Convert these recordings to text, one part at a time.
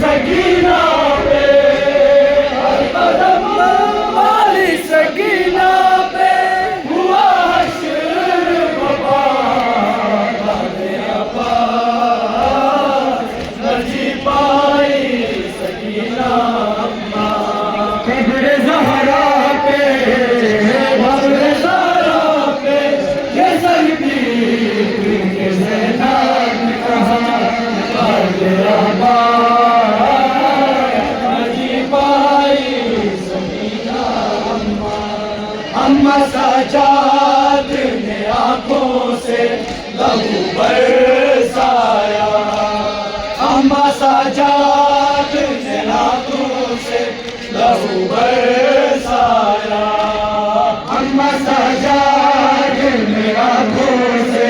सकीना पे, हर कदम वाली सकीना पे हुआ हश्र वफा, दादे अब्बास न जी पाई सकीना अम्मा। कब्र ज़हरा पे, कब्र ज़हरा पे ये सलबी के ज़ैनब ने कहा, दादे अब्बास न जी पाई सकीना अम्मा। अम्मा सजाद ने आंखों से लहू बरसाया, अम्मा सजाद ने आंखों से लहू बरसाया, अम्मा सजाद ने आंखों से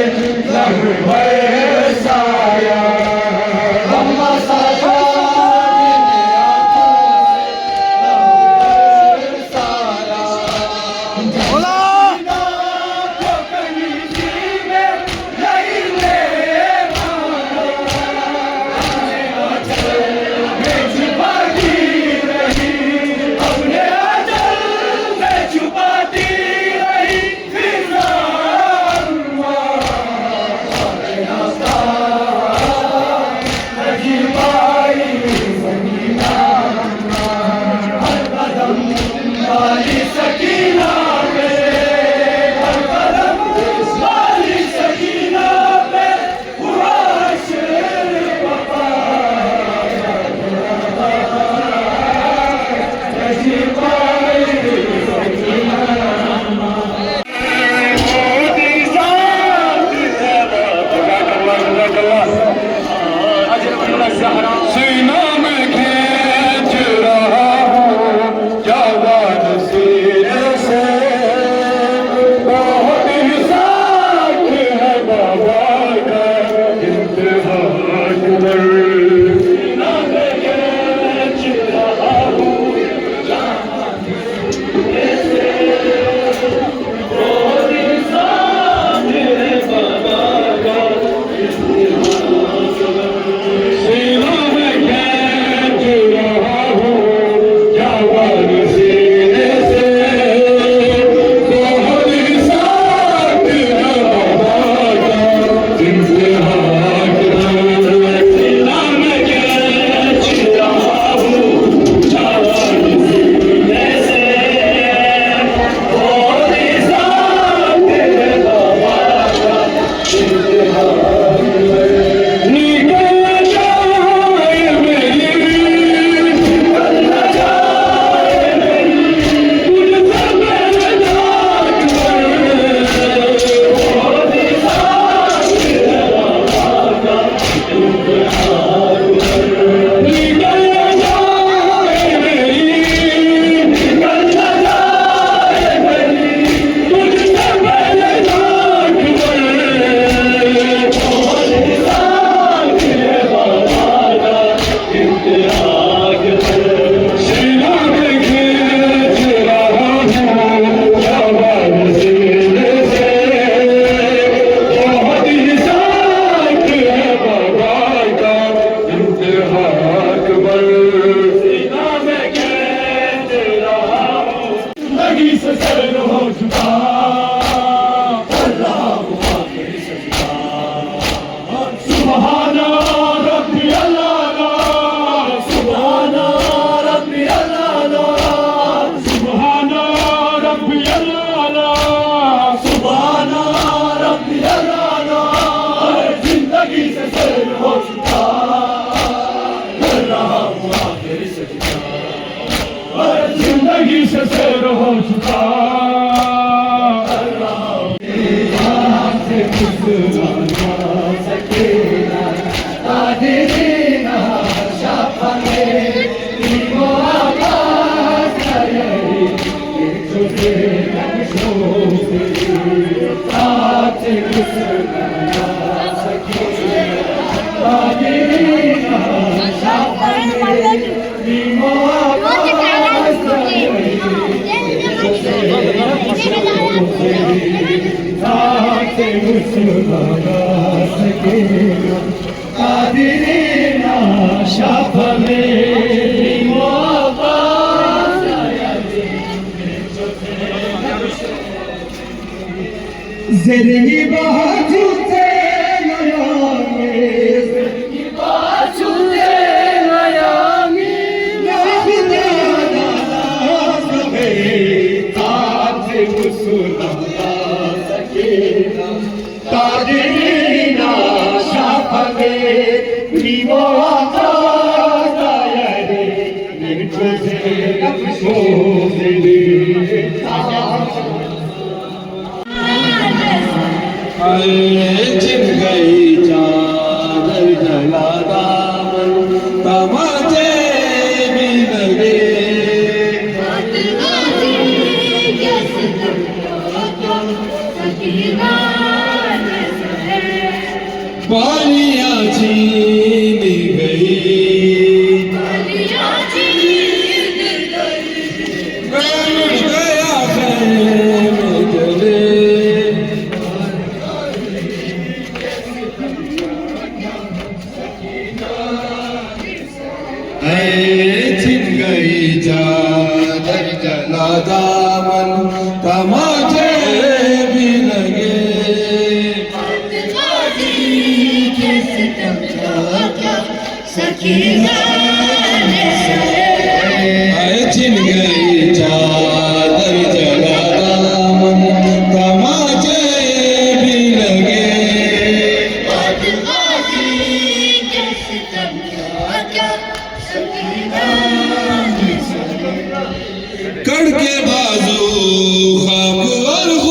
लहू बरसाया, अम्मा सजाद ने आंखों से लहू बरसाया। सीना में खींच रहा हूँ जवान सीने से, बहुत ही साथ है बाबा का इंतहा अकबर। सीना में खींच रहा हूँ जवान सीने से, बहुत ही साथ है बाबा का इंतहा अकबर। सीना में खींच रहा हूँ जवान सीने से, बहुत ही साथ है बाबा का इंतहा अकबर। सीना में खींच रहा हूँ जवान सीने से, बहुत ही साथ है बाबा का इंतहा अकबर। निकल जाए मेरी, निकल जाए मेरी, तुझसे मेरे जान पर, बहुत ही साथ है बाबा का इंतहा अकबर। निकल जाए मेरी, निकल जाए मेरी, तुझसे मेरे जान पर, बहुत ही साथ है बाबा का इंतहा अकबर। सीना में खींच रहा हूँ जवान सीने से, बहुत ही साथ है बाबा का इंतहा अकबर। सीना में खींच रहा हूँ, जिंदगी से सैर हो चुका, अल्लाह आखिरी सजदा। सुभाना रब्बी अल्लाह, सुभाना रब्बी अल्लाह, सुभाना रब्बी अल्लाह, सुभाना रब्बी अल्लाह। जिंदगी से सैर हो चुका, कर रहा हूँ आखिरी सजदा। जिंदगी से सैर हो चुका, कर रहा हूँ से कुछ ना सकेला, कादिरीना शाफाए नीमो आकाश करेगी, एक तुझे नक्शों से साथ कुछ ना सकेला, कादिरीना शाफाए नीमो आकाश करेगी, एक तुझे नक्शों से साथ कुछ ना सकेला, कादिरीना शाप मेरी मोहब्बत ज़िंदगी बाजू से ज़िंदगी बाजू से नया ताजरीना शाफे विवो आताये निर्जुजे नक्शो दिली छिन गई चादर जला दामन तमाचे भी लगे पानियाँ छीन गई मैं उड़ गया खैमे जले छिन गई चादर जला दामन तमाचे भी लगे छिन गई चादर जला दामन तमाचे भी लगे कड़ के बाजू खाक और